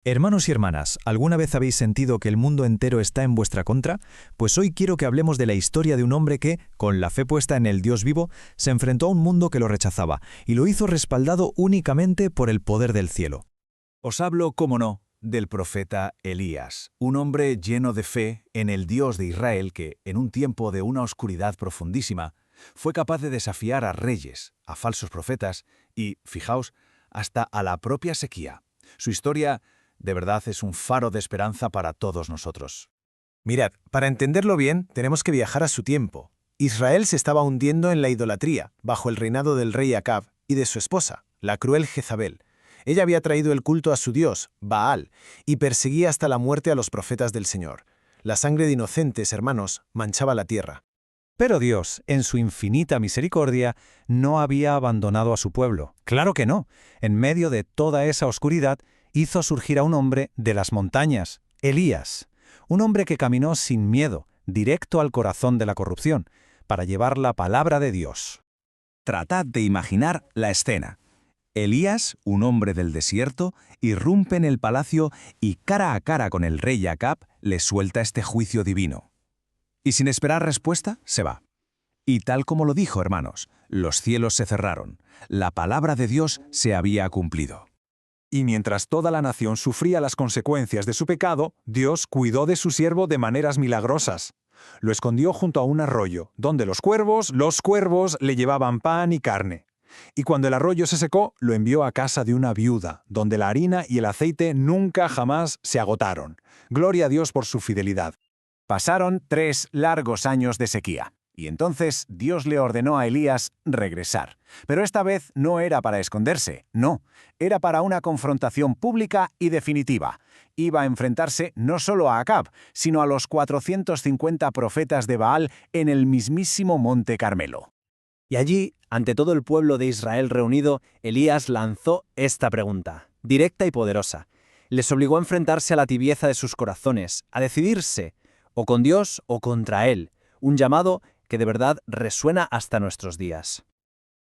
Hermanos y hermanas, ¿alguna vez habéis sentido que el mundo entero está en vuestra contra? Pues hoy quiero que hablemos de la historia de un hombre que, con la fe puesta en el Dios vivo, se enfrentó a un mundo que lo rechazaba, y lo hizo respaldado únicamente por el poder del cielo. Os hablo, cómo no, del profeta Elías, un hombre lleno de fe en el Dios de Israel que, en un tiempo de una oscuridad profundísima, fue capaz de desafiar a reyes, a falsos profetas y, fijaos, hasta a la propia sequía. Su historia, de verdad, es un faro de esperanza para todos nosotros. Mirad, para entenderlo bien, tenemos que viajar a su tiempo. Israel se estaba hundiendo en la idolatría, bajo el reinado del rey Acab y de su esposa, la cruel Jezabel. Ella había traído el culto a su dios, Baal, y perseguía hasta la muerte a los profetas del Señor. La sangre de inocentes, hermanos, manchaba la tierra. Pero Dios, en su infinita misericordia, no había abandonado a su pueblo. Claro que no. En medio de toda esa oscuridad, hizo surgir a un hombre de las montañas, Elías. Un hombre que caminó sin miedo, directo al corazón de la corrupción, para llevar la palabra de Dios. Tratad de imaginar la escena. Elías, un hombre del desierto, irrumpe en el palacio y cara a cara con el rey Acab le suelta este juicio divino. Y sin esperar respuesta, se va. Y tal como lo dijo, hermanos, los cielos se cerraron. La palabra de Dios se había cumplido. Y mientras toda la nación sufría las consecuencias de su pecado, Dios cuidó de su siervo de maneras milagrosas. Lo escondió junto a un arroyo, donde los cuervos le llevaban pan y carne. Y cuando el arroyo se secó, lo envió a casa de una viuda, donde la harina y el aceite nunca jamás se agotaron. Gloria a Dios por su fidelidad. Pasaron 3 largos años de sequía. Y entonces Dios le ordenó a Elías regresar. Pero esta vez no era para esconderse, no. Era para una confrontación pública y definitiva. Iba a enfrentarse no solo a Acab, sino a los 450 profetas de Baal en el mismísimo Monte Carmelo. Y allí, ante todo el pueblo de Israel reunido, Elías lanzó esta pregunta, directa y poderosa. Les obligó a enfrentarse a la tibieza de sus corazones, a decidirse, o con Dios o contra Él. Un llamado que de verdad resuena hasta nuestros días.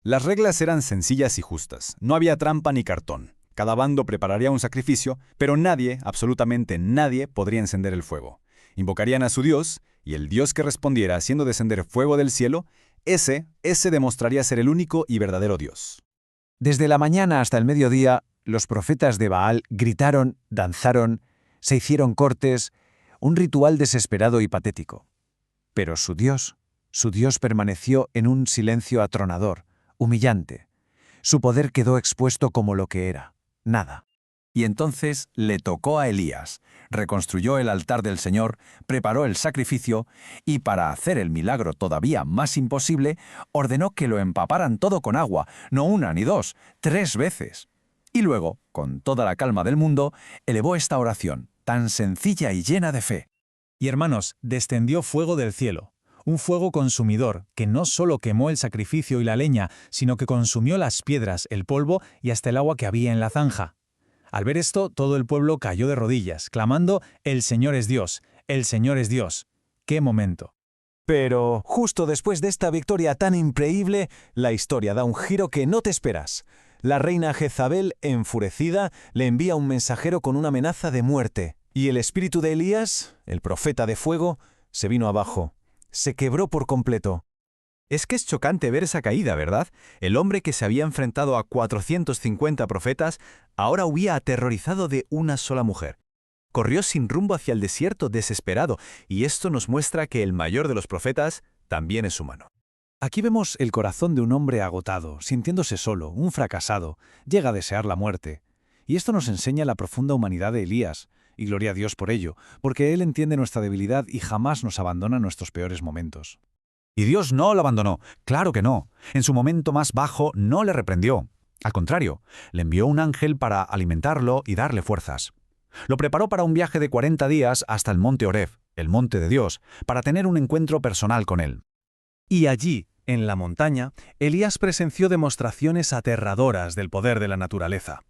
Las reglas eran sencillas y justas. No había trampa ni cartón. Cada bando prepararía un sacrificio, pero nadie, absolutamente nadie, podría encender el fuego. Invocarían a su Dios, y el Dios que respondiera haciendo descender fuego del cielo, ese demostraría ser el único y verdadero Dios. Desde la mañana hasta el mediodía, los profetas de Baal gritaron, danzaron, se hicieron cortes, un ritual desesperado y patético. Pero su Dios permaneció en un silencio atronador, humillante. Su poder quedó expuesto como lo que era, nada. Y entonces le tocó a Elías. Reconstruyó el altar del Señor, preparó el sacrificio y, para hacer el milagro todavía más imposible, ordenó que lo empaparan todo con agua, no una ni dos, 3 veces. Y luego, con toda la calma del mundo, elevó esta oración, tan sencilla y llena de fe. Y hermanos, descendió fuego del cielo. Un fuego consumidor que no solo quemó el sacrificio y la leña, sino que consumió las piedras, el polvo y hasta el agua que había en la zanja. Al ver esto, todo el pueblo cayó de rodillas, clamando, «El Señor es Dios, el Señor es Dios». ¡Qué momento! Pero, justo después de esta victoria tan increíble, la historia da un giro que no te esperas. La reina Jezabel, enfurecida, le envía un mensajero con una amenaza de muerte. Y el espíritu de Elías, el profeta de fuego, se vino abajo. Se quebró por completo. Es que es chocante ver esa caída, ¿verdad? El hombre que se había enfrentado a 450 profetas ahora huía aterrorizado de una sola mujer. Corrió sin rumbo hacia el desierto desesperado, y esto nos muestra que el mayor de los profetas también es humano. Aquí vemos el corazón de un hombre agotado, sintiéndose solo, un fracasado, llega a desear la muerte. Y esto nos enseña la profunda humanidad de Elías, y gloria a Dios por ello, porque Él entiende nuestra debilidad y jamás nos abandona en nuestros peores momentos. Y Dios no lo abandonó, claro que no. En su momento más bajo no le reprendió. Al contrario, le envió un ángel para alimentarlo y darle fuerzas. Lo preparó para un viaje de 40 días hasta el monte Horeb, el monte de Dios, para tener un encuentro personal con él. Y allí, en la montaña, Elías presenció demostraciones aterradoras del poder de la naturaleza.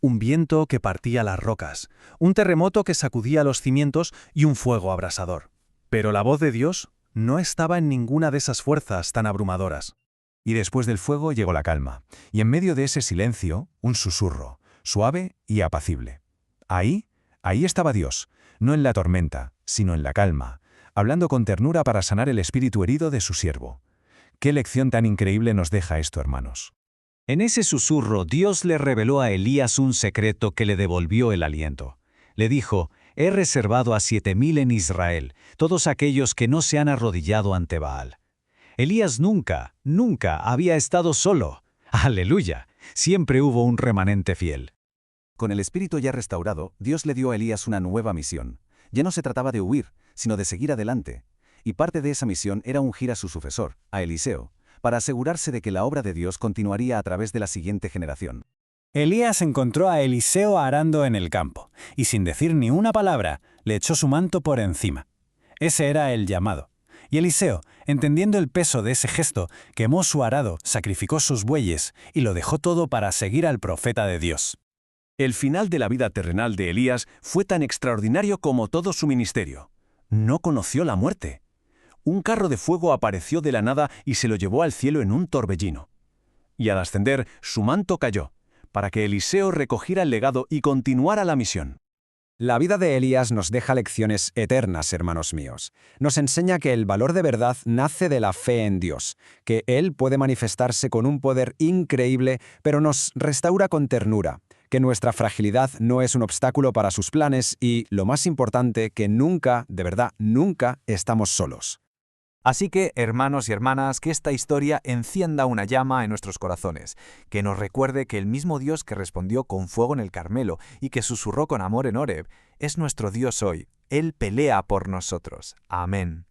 Un viento que partía las rocas, un terremoto que sacudía los cimientos y un fuego abrasador. Pero la voz de Dios no estaba en ninguna de esas fuerzas tan abrumadoras. Y después del fuego llegó la calma, y en medio de ese silencio, un susurro, suave y apacible. Ahí, Ahí estaba Dios, no en la tormenta, sino en la calma, hablando con ternura para sanar el espíritu herido de su siervo. ¿Qué lección tan increíble nos deja esto, hermanos? En ese susurro, Dios le reveló a Elías un secreto que le devolvió el aliento. Le dijo: «He reservado a 7,000 en Israel, todos aquellos que no se han arrodillado ante Baal». Elías nunca había estado solo. ¡Aleluya! Siempre hubo un remanente fiel. Con el espíritu ya restaurado, Dios le dio a Elías una nueva misión. Ya no se trataba de huir, sino de seguir adelante. Y parte de esa misión era ungir a su sucesor, a Eliseo, para asegurarse de que la obra de Dios continuaría a través de la siguiente generación. Elías encontró a Eliseo arando en el campo, y sin decir ni una palabra, le echó su manto por encima. Ese era el llamado. Y Eliseo, entendiendo el peso de ese gesto, quemó su arado, sacrificó sus bueyes, y lo dejó todo para seguir al profeta de Dios. El final de la vida terrenal de Elías fue tan extraordinario como todo su ministerio. No conoció la muerte. Un carro de fuego apareció de la nada y se lo llevó al cielo en un torbellino. Y al ascender, su manto cayó, para que Eliseo recogiera el legado y continuara la misión. La vida de Elías nos deja lecciones eternas, hermanos míos. Nos enseña que el valor de verdad nace de la fe en Dios, que Él puede manifestarse con un poder increíble, pero nos restaura con ternura, que nuestra fragilidad no es un obstáculo para sus planes y, lo más importante, que nunca, de verdad, nunca estamos solos. Así que, hermanos y hermanas, que esta historia encienda una llama en nuestros corazones, que nos recuerde que el mismo Dios que respondió con fuego en el Carmelo y que susurró con amor en Horeb, es nuestro Dios hoy. Él pelea por nosotros. Amén.